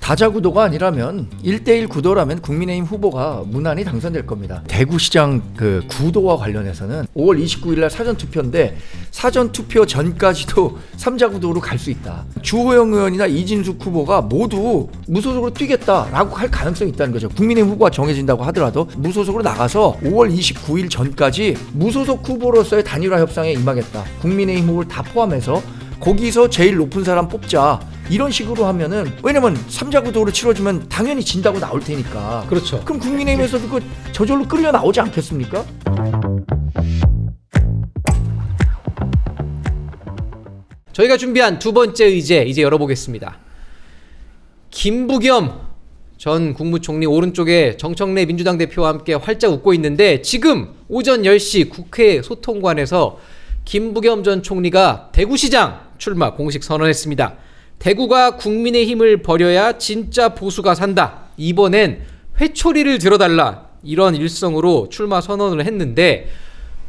다자 구도가 아니라면 1대1 구도라면 국민의힘 후보가 무난히 당선될 겁니다. 대구시장 그 구도와 관련해서는 5월 29일 날 사전투표인데 사전투표 전까지도 3자 구도로 갈 수 있다. 주호영 의원이나 이진숙 후보가 모두 무소속으로 뛰겠다라고 할 가능성이 있다는 거죠. 국민의힘 후보가 정해진다고 하더라도 무소속으로 나가서 5월 29일 전까지 무소속 후보로서의 단일화 협상에 임하겠다. 국민의힘 후보를 다 포함해서 거기서 제일 높은 사람 뽑자. 이런 식으로 하면은, 왜냐면 3자 구도로 치러지면 당연히 진다고 나올 테니까. 그렇죠. 그럼 국민의힘에서도 그 저절로 끌려 나오지 않겠습니까? 저희가 준비한 두 번째 의제 이제 열어보겠습니다. 김부겸 전 국무총리 오른쪽에 정청래 민주당 대표와 함께 활짝 웃고 있는데, 지금 오전 10시 국회 소통관에서 김부겸 전 총리가 대구시장 출마 공식 선언했습니다. 대구가 국민의힘을 버려야 진짜 보수가 산다. 이번엔 회초리를 들어달라. 이런 일성으로 출마 선언을 했는데,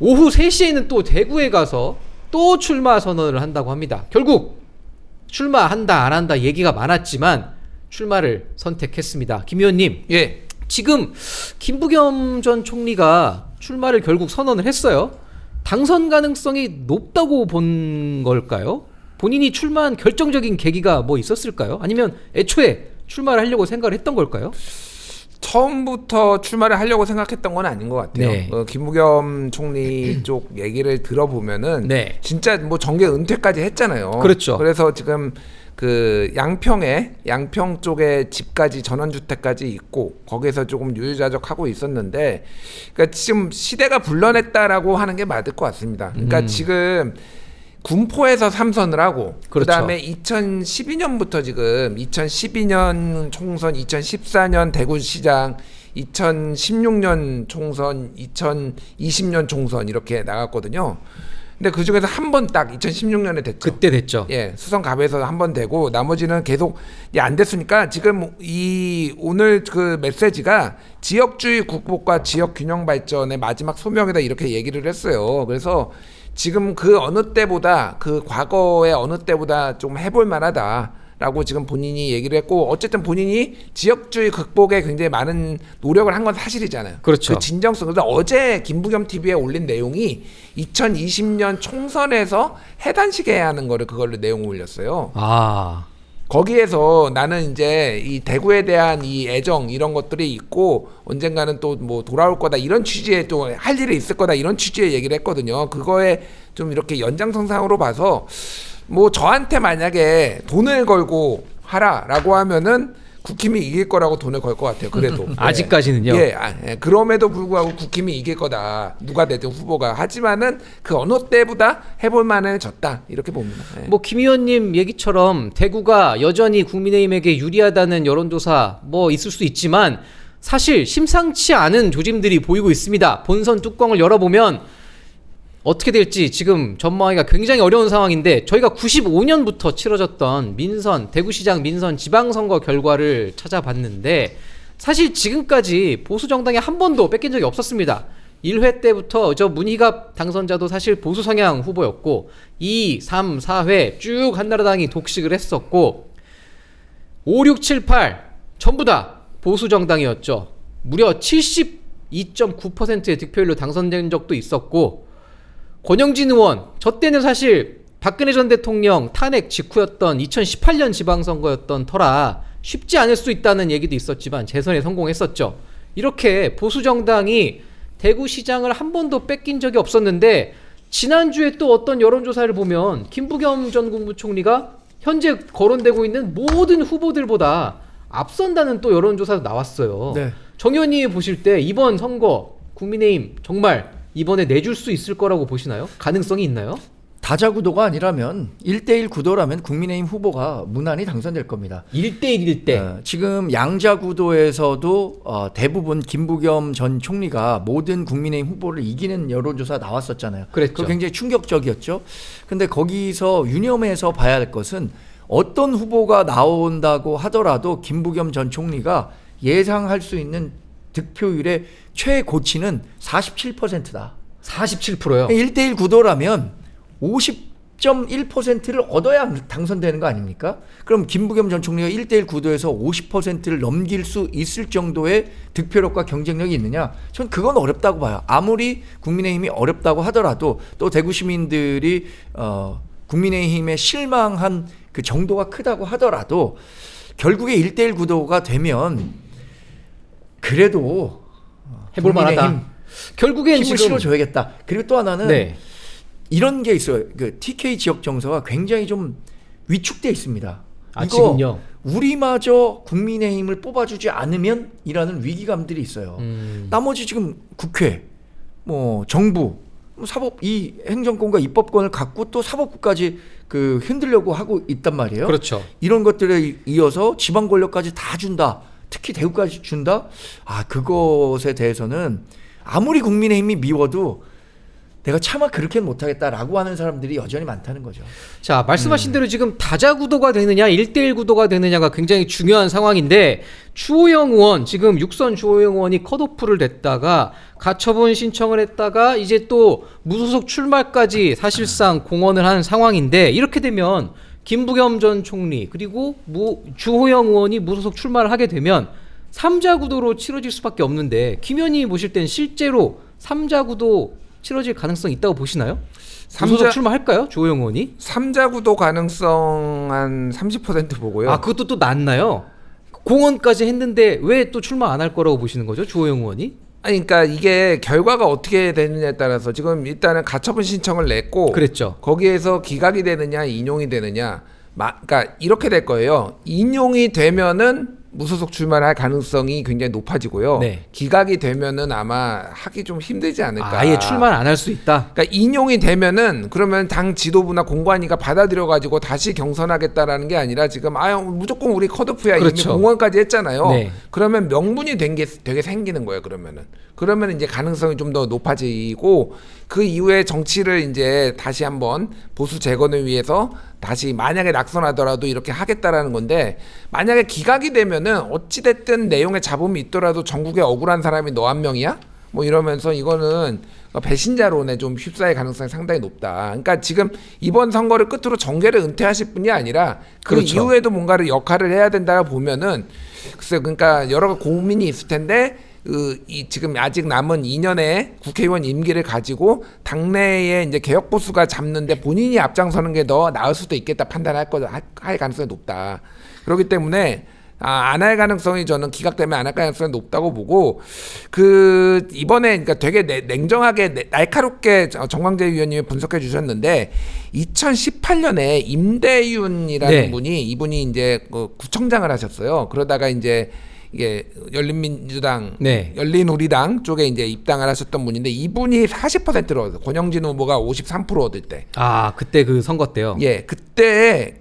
오후 3시에는 또 대구에 가서 또 출마 선언을 한다고 합니다. 결국 출마한다 안 한다 얘기가 많았지만 출마를 선택했습니다. 김 의원님, 예. 지금 김부겸 전 총리가 출마를 결국 선언을 했어요. 당선 가능성이 높다고 본 걸까요? 본인이 출마한 결정적인 계기가 뭐 있었을까요? 아니면 애초에 출마를 하려고 생각을 했던 걸까요? 처음부터 출마를 하려고 생각했던 건 아닌 것 같아요. 네. 김부겸 총리 쪽 얘기를 들어보면은 네. 진짜 뭐 정계 은퇴까지 했잖아요. 그렇죠. 그래서 지금 그 양평 쪽에 집까지 전원주택까지 있고 거기에서 조금 유유자적하고 있었는데, 그러니까 지금 시대가 불러냈다라고 하는 게 맞을 것 같습니다. 그러니까 지금 군포에서 3선을 하고, 그렇죠. 그다음에 2012년부터 지금 2012년 총선, 2014년 대구시장, 2016년 총선, 2020년 총선 이렇게 나갔거든요. 근데 그 중에서 한 번 딱 2016년에 됐죠. 그때 됐죠. 예, 수성갑에서 한 번 되고 나머지는 계속 안 됐으니까 지금 이 오늘 그 메시지가 지역주의 국복과 지역 균형 발전의 마지막 소명이다 이렇게 얘기를 했어요. 그래서 지금 그 어느 때보다, 그 과거의 어느 때보다 좀 해볼 만하다라고 지금 본인이 얘기를 했고, 어쨌든 본인이 지역주의 극복에 굉장히 많은 노력을 한 건 사실이잖아요. 그렇죠. 그 진정성. 그래서 어제 김부겸 TV에 올린 내용이 2020년 총선에서 해단식 해야 하는 거를 그걸로 내용을 올렸어요. 아, 거기에서 나는 이제 이 대구에 대한 이 애정 이런 것들이 있고 언젠가는 또 뭐 돌아올 거다 이런 취지에 또 할 일이 있을 거다 이런 취지의 얘기를 했거든요. 그거에 좀 이렇게 연장선상으로 봐서 뭐 저한테 만약에 돈을 걸고 하라라고 하면은 국힘이 이길 거라고 돈을 걸 것 같아요. 그래도 아직까지는요? 예, 그럼에도 불구하고 국힘이 이길 거다. 누가 되든 후보가. 하지만은 그 어느 때보다 해볼 만해졌다 이렇게 봅니다. 예. 뭐 김 의원님 얘기처럼 대구가 여전히 국민의힘에게 유리하다는 여론조사 뭐 있을 수 있지만, 사실 심상치 않은 조짐들이 보이고 있습니다. 본선 뚜껑을 열어보면 어떻게 될지 지금 전망하기가 굉장히 어려운 상황인데, 저희가 95년부터 치러졌던 대구시장 민선 지방선거 결과를 찾아봤는데, 사실 지금까지 보수 정당이 한 번도 뺏긴 적이 없었습니다. 1회 때부터 저 문희갑 당선자도 사실 보수 성향 후보였고, 2, 3, 4회 쭉 한나라당이 독식을 했었고, 5, 6, 7, 8 전부 다 보수 정당이었죠. 무려 72.9%의 득표율로 당선된 적도 있었고, 권영진 의원, 저 때는 사실 박근혜 전 대통령 탄핵 직후였던 2018년 지방선거였던 터라 쉽지 않을 수 있다는 얘기도 있었지만 재선에 성공했었죠. 이렇게 보수 정당이 대구시장을 한 번도 뺏긴 적이 없었는데, 지난주에 또 어떤 여론조사를 보면 김부겸 전 국무총리가 현재 거론되고 있는 모든 후보들보다 앞선다는 또 여론조사도 나왔어요. 네. 정 의원님이 보실 때 이번 선거 국민의힘 정말 이번에 내줄 수 있을 거라고 보시나요? 가능성이 있나요? 다자 구도가 아니라면 1대1 구도라면 국민의힘 후보가 무난히 당선될 겁니다. 1대1일 때. 지금 양자 구도에서도 대부분 김부겸 전 총리가 모든 국민의힘 후보를 이기는 여론조사 나왔었잖아요. 그랬죠. 그거 굉장히 충격적이었죠. 근데 거기서 유념해서 봐야 할 것은, 어떤 후보가 나온다고 하더라도 김부겸 전 총리가 예상할 수 있는 득표율의 최고치는 47%다. 47%요. 1대1 구도라면 10.1%를 얻어야 당선되는 거 아닙니까? 그럼 김부겸 전 총리가 1대1 구도에서 50%를 넘길 수 있을 정도의 득표력과 경쟁력이 있느냐? 전 그건 어렵다고 봐요. 아무리 국민의힘이 어렵다고 하더라도 또 대구 시민들이 국민의힘에 실망한 그 정도가 크다고 하더라도 결국에 1대1 구도가 되면 그래도 해볼 만하다. 결국엔 힘을 지금 실어줘야겠다. 그리고 또 하나는 네. 이런 게 있어요. 그 TK 지역 정서가 굉장히 좀 위축돼 있습니다. 아, 이거 지금요? 우리마저 국민의힘을 뽑아주지 않으면이라는 위기감들이 있어요. 나머지 지금 국회, 뭐 정부, 뭐 사법 이 행정권과 입법권을 갖고 또 사법부까지 그 흔들려고 하고 있단 말이에요. 그렇죠. 이런 것들에 이어서 지방 권력까지 다 준다. 특히 대구까지 준다. 아, 그것에 대해서는 아무리 국민의힘이 미워도 내가 차마 그렇게는 못하겠다라고 하는 사람들이 여전히 많다는 거죠. 자, 말씀하신 대로 지금 다자 구도가 되느냐 1대1 구도가 되느냐가 굉장히 중요한 상황인데 주호영 의원 지금 6선 주호영 의원이 컷오프를 냈다가 가처분 신청을 했다가 이제 또 무소속 출마까지 사실상 공언을 한 상황인데 이렇게 되면 김부겸 전 총리 그리고 주호영 의원이 무소속 출마를 하게 되면 3자 구도로 치러질 수밖에 없는데 김 의원이 보실 땐 실제로 3자 구도 치러질 가능성이 있다고 보시나요? 무소속 출마할까요? 주호영 의원이? 3자 구도 가능성 한 30% 보고요. 아, 그것도 또 낮나요? 공언까지 했는데 왜 또 출마 안 할 거라고 보시는 거죠? 주호영 의원이? 아니, 그러니까 이게 결과가 어떻게 되느냐에 따라서 지금 일단은 가처분 신청을 냈고 그랬죠. 거기에서 기각이 되느냐 인용이 되느냐 그러니까 이렇게 될 거예요. 인용이 되면은 무소속 출마를 할 가능성이 굉장히 높아지고요. 네. 기각이 되면은 아마 하기 좀 힘들지 않을까. 아예 출마를 안 할 수 있다. 그러니까 인용이 되면은 그러면 당 지도부나 공관위가 받아들여 가지고 다시 경선하겠다라는 게 아니라 지금 무조건 우리 컷오프야 그렇죠. 이미 공언까지 했잖아요. 네. 그러면 명분이 된 게 되게 생기는 거예요. 그러면 이제 가능성이 좀 더 높아지고 그 이후에 정치를 이제 다시 한번 보수 재건을 위해서 다시 만약에 낙선하더라도 이렇게 하겠다라는 건데 만약에 기각이 되면은 어찌됐든 내용에 잡음이 있더라도 전국에 억울한 사람이 너 한 명이야? 뭐 이러면서 이거는 배신자론에 좀 휩싸일 가능성이 상당히 높다. 그러니까 지금 이번 선거를 끝으로 정계를 은퇴하실 분이 아니라 그 그렇죠. 이후에도 뭔가를 역할을 해야 된다 보면은 글쎄 그러니까 여러 고민이 있을 텐데 지금 아직 남은 2년의 국회의원 임기를 가지고 당내에 이제 개혁 보수가 잡는데 본인이 앞장서는 게 더 나을 수도 있겠다 판단할 할 가능성이 높다. 그렇기 때문에 안 할 가능성이 저는 기각되면 안 할 가능성이 높다고 보고 이번에 그러니까 되게 냉정하게 날카롭게 정광재 위원님이 분석해 주셨는데 2018년에 임대윤이라는 네. 이분이 이제 구청장을 하셨어요. 그러다가 이제 이게 열린민주당, 네. 열린우리당 쪽에 이제 입당을 하셨던 분인데 이분이 40%를 얻어요. 권영진 후보가 53% 얻을 때. 아, 그때 그 선거 때요. 예,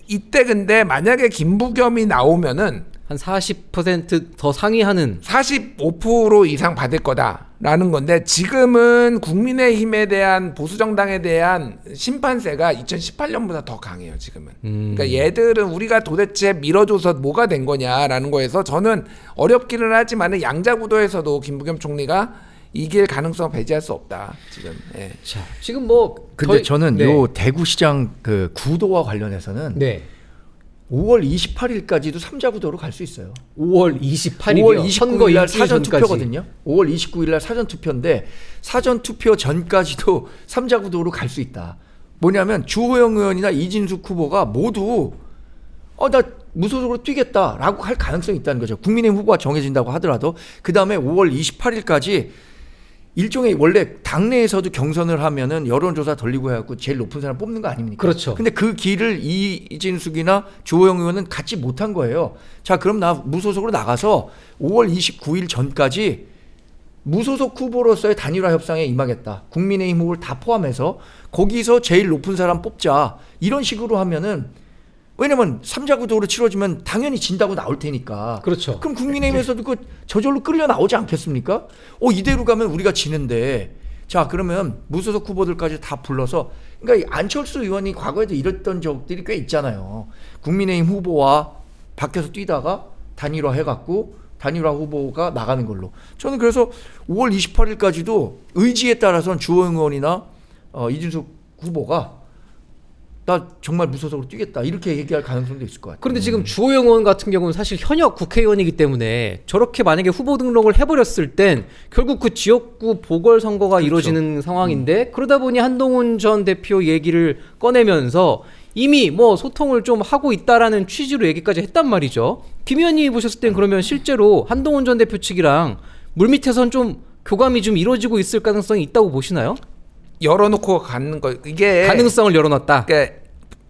이때 근데 만약에 김부겸이 나오면은 한 40% 더 상회하는 45% 이상 받을 거다라는 건데 지금은 국민의힘에 대한 보수정당에 대한 심판세가 2018년보다 더 강해요. 지금은. 그러니까 얘들은 우리가 도대체 밀어줘서 뭐가 된 거냐라는 거에서 저는 어렵기는 하지만 양자구도에서도 김부겸 총리가 이길 가능성을 배제할 수 없다. 지금. 예. 자, 지금 뭐 근데 저는 네. 요 대구시장 그 구도와 관련해서는 네. 5월 28일까지도 3자 구도로 갈 수 있어요. 5월 28일이요. 5월 선거 29일 날 일주일 사전 전까지. 투표거든요. 5월 29일 날 사전 투표인데 사전 투표 전까지도 3자 구도로 갈 수 있다. 뭐냐면 주호영 의원이나 이진숙 후보가 모두 나 무소속으로 뛰겠다라고 할 가능성이 있다는 거죠. 국민의힘 후보가 정해진다고 하더라도 그 다음에 5월 28일까지 일종의 원래 당내에서도 경선을 하면은 여론조사 돌리고 해갖고 제일 높은 사람 뽑는 거 아닙니까? 그렇죠. 근데 그 길을 이진숙이나 주호영 의원은 갖지 못한 거예요. 자, 그럼 나 무소속으로 나가서 5월 29일 전까지 무소속 후보로서의 단일화 협상에 임하겠다. 국민의힘 후보를 다 포함해서 거기서 제일 높은 사람 뽑자. 이런 식으로 하면은 왜냐면 3자 구도로 치러지면 당연히 진다고 나올 테니까. 그렇죠. 그럼 국민의힘에서도 저절로 끌려 나오지 않겠습니까? 이대로 가면 우리가 지는데. 자, 그러면 무소속 후보들까지 다 불러서 그러니까 안철수 의원이 과거에도 이랬던 적들이 꽤 있잖아요. 국민의힘 후보와 밖에서 뛰다가 단일화 해갖고 단일화 후보가 나가는 걸로. 저는 그래서 5월 28일까지도 의지에 따라서는 주호영 의원이나 이준석 후보가 나 정말 무소속으로 뛰겠다 이렇게 얘기할 가능성도 있을 것 같아요. 그런데 지금 주호영 의원 같은 경우는 사실 현역 국회의원이기 때문에 저렇게 만약에 후보 등록을 해버렸을 땐 결국 그 지역구 보궐선거가 그렇죠. 이루어지는 상황인데 그러다 보니 한동훈 전 대표 얘기를 꺼내면서 이미 뭐 소통을 좀 하고 있다라는 취지로 얘기까지 했단 말이죠. 김 의원님이 보셨을 땐 그러면 실제로 한동훈 전 대표 측이랑 물밑에선 좀 교감이 좀 이루어지고 있을 가능성이 있다고 보시나요? 열어놓고 가는 거 이게 가능성을 열어놨다. 그러니까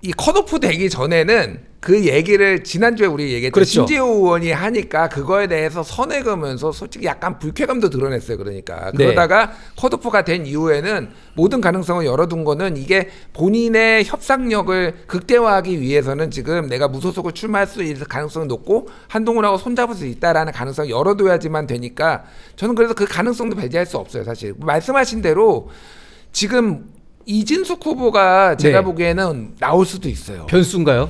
이 컷오프 되기 전에는 그 얘기를 지난주에 우리 얘기했죠. 그렇죠. 신지호 의원이 하니까 그거에 대해서 선을 그으면서 솔직히 약간 불쾌감도 드러냈어요. 그러니까 네. 그러다가 컷오프가 된 이후에는 모든 가능성을 열어둔 거는 이게 본인의 협상력을 극대화하기 위해서는 지금 내가 무소속을 출마할 수 있을 가능성이 높고 한동훈하고 손잡을 수 있다라는 가능성을 열어둬야지만 되니까 저는 그래서 그 가능성도 배제할 수 없어요. 사실 말씀하신 대로 지금 이진숙 후보가 제가 네. 보기에는 나올 수도 있어요. 변수인가요?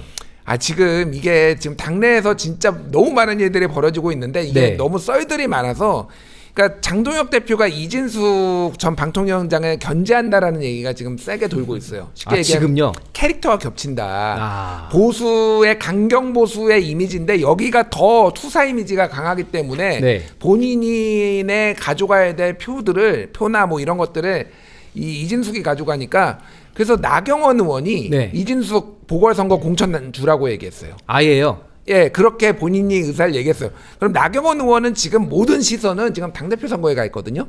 지금 이게 지금 당내에서 진짜 너무 많은 일들이 벌어지고 있는데 이게 네. 너무 썰들이 많아서 그러니까 장동혁 대표가 이진숙 전 방통위원장을 견제한다라는 얘기가 지금 세게 돌고 있어요. 쉽게 얘기하면 지금요? 캐릭터가 겹친다. 보수의 강경 보수의 이미지인데 여기가 더 투사 이미지가 강하기 때문에 네. 본인의 가져가야 될 표나 뭐 이런 것들을 이진숙이 가져가니까 그래서 나경원 의원이 네. 이진숙 보궐선거 공천 주라고 얘기했어요. 아예요. 예, 그렇게 본인이 의사를 얘기했어요. 그럼 나경원 의원은 지금 모든 시선은 지금 당대표 선거에 가 있거든요.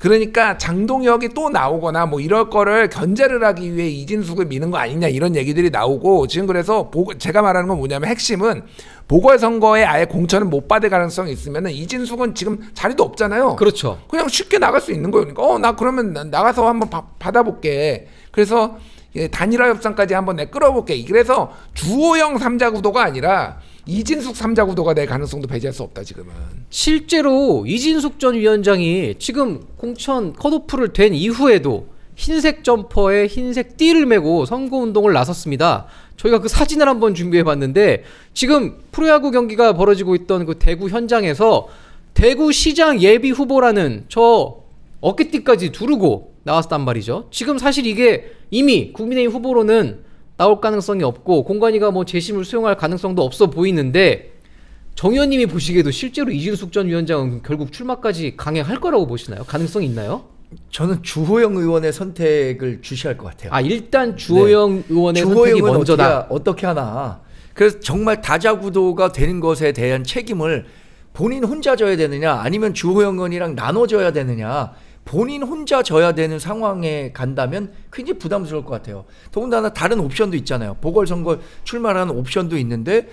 그러니까 장동혁이 또 나오거나 뭐 이럴 거를 견제를 하기 위해 이진숙을 미는 거 아니냐 이런 얘기들이 나오고 지금 그래서 제가 말하는 건 뭐냐면 핵심은 보궐선거에 아예 공천을 못 받을 가능성이 있으면은 이진숙은 지금 자리도 없잖아요. 그렇죠. 그냥 쉽게 나갈 수 있는 거예요. 그러니까 나 그러면 나가서 한번 받아볼게. 그래서 단일화 협상까지 한번 내 끌어볼게. 그래서 주호영 3자 구도가 아니라 이진숙 3자 구도가 될 가능성도 배제할 수 없다 지금은. 실제로 이진숙 전 위원장이 지금 공천 컷오프를 된 이후에도 흰색 점퍼에 흰색 띠를 메고 선거운동을 나섰습니다. 저희가 그 사진을 한번 준비해봤는데 지금 프로야구 경기가 벌어지고 있던 그 대구 현장에서 대구시장 예비 후보라는 저 어깨띠까지 두르고 나왔단 말이죠. 지금 사실 이게 이미 국민의힘 후보로는 나올 가능성이 없고 공관위가 뭐 재심을 수용할 가능성도 없어 보이는데 정 의원님이 보시기에도 실제로 이진숙 전 위원장은 결국 출마까지 강행할 거라고 보시나요? 가능성이 있나요? 저는 주호영 의원의 선택을 주시할 것 같아요. 일단 주호영 의원의 선택이 주호영은 먼저다. 어떻게 하나. 그래서 정말 다자구도가 되는 것에 대한 책임을 본인 혼자 져야 되느냐 아니면 주호영 의원이랑 나눠져야 되느냐 본인 혼자 져야 되는 상황에 간다면 굉장히 부담스러울 것 같아요. 더군다나 다른 옵션도 있잖아요. 보궐선거 출마라는 옵션도 있는데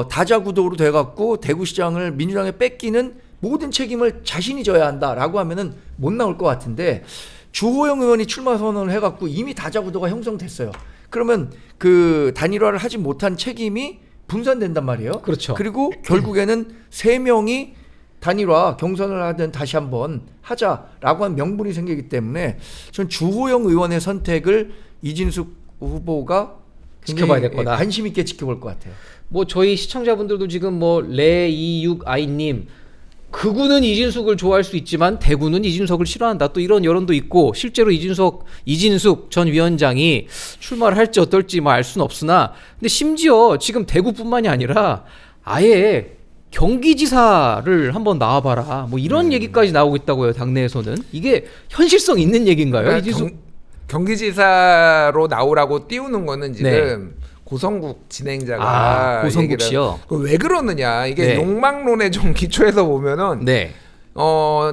다자구도로 돼갖고 대구시장을 민주당에 뺏기는 모든 책임을 자신이 져야 한다라고 하면은 못 나올 것 같은데 주호영 의원이 출마 선언을 해갖고 이미 다자구도가 형성됐어요. 그러면 그 단일화를 하지 못한 책임이 분산된단 말이에요. 그렇죠. 그리고 결국에는 3명이 단일화 경선을 하든 다시 한번 하자라고 한 명분이 생기기 때문에 전 주호영 의원의 선택을 이진숙 후보가 지켜봐야 될 거다. 관심 있게 지켜볼 것 같아요. 뭐 저희 시청자분들도 지금 뭐 레26아이님 극우는 이진숙을 좋아할 수 있지만 대구는 이진석을 싫어한다 또 이런 여론도 있고 실제로 이진숙 전 위원장이 출마를 할지 어떨지 뭐 알 수는 없으나 근데 심지어 지금 대구뿐만이 아니라 아예 경기지사를 한번 나와봐라 뭐 이런 얘기까지 나오고 있다고요. 당내에서는 이게 현실성 있는 얘기인가요? 그러니까 이진숙 경기지사로 나오라고 띄우는 거는 지금 네. 고성국 진행자가 고성국 씨요. 왜 그러느냐 이게 네. 욕망론에 좀 기초해서 보면은 네.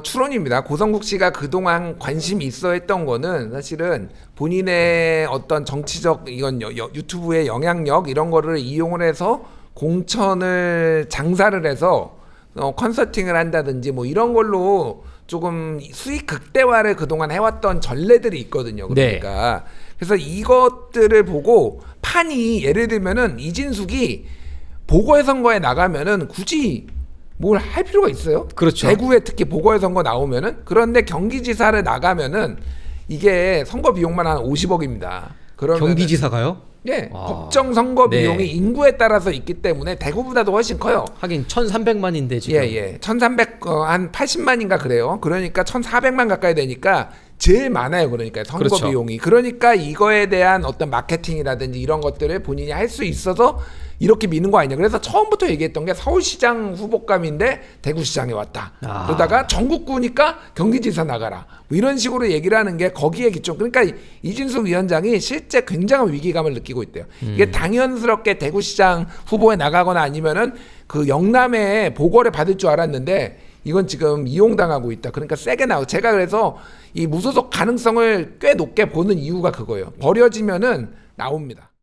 추론입니다. 고성국 씨가 그동안 관심이 있어 했던 거는 사실은 본인의 어떤 정치적 이건 유튜브의 영향력 이런 거를 이용을 해서 공천을 장사를 해서 컨설팅을 한다든지 뭐 이런 걸로 조금 수익 극대화를 그동안 해왔던 전례들이 있거든요. 그러니까 그래서 이것들을 보고 판이 예를 들면은 이진숙이 보궐선거에 나가면은 굳이 뭘 할 필요가 있어요? 그렇죠. 대구에 특히 보궐선거 나오면은 그런데 경기지사를 나가면은 이게 선거 비용만 한 50억입니다. 경기지사가요? 예, 국정 선거 비용이 네. 인구에 따라서 있기 때문에 대구보다도 훨씬 커요. 하긴 1,300만인데 지금. 예. 1,300 한 80만인가 그래요. 그러니까 1,400만 가까이 되니까 제일 많아요. 그러니까 선거 그렇죠. 비용이. 그러니까 이거에 대한 어떤 마케팅이라든지 이런 것들을 본인이 할 수 있어서 이렇게 미는 거 아니냐. 그래서 처음부터 얘기했던 게 서울시장 후보감인데 대구시장에 왔다. 아. 그러다가 전국구니까 경기지사 나가라. 뭐 이런 식으로 얘기를 하는 게 거기에 기초. 그러니까 이준석 위원장이 실제 굉장한 위기감을 느끼고 있대요. 이게 당연스럽게 대구시장 후보에 나가거나 아니면은 그 영남에 보궐에 받을 줄 알았는데 이건 지금 이용당하고 있다. 그러니까 세게 나오고 제가 그래서 이 무소속 가능성을 꽤 높게 보는 이유가 그거예요. 버려지면은 나옵니다.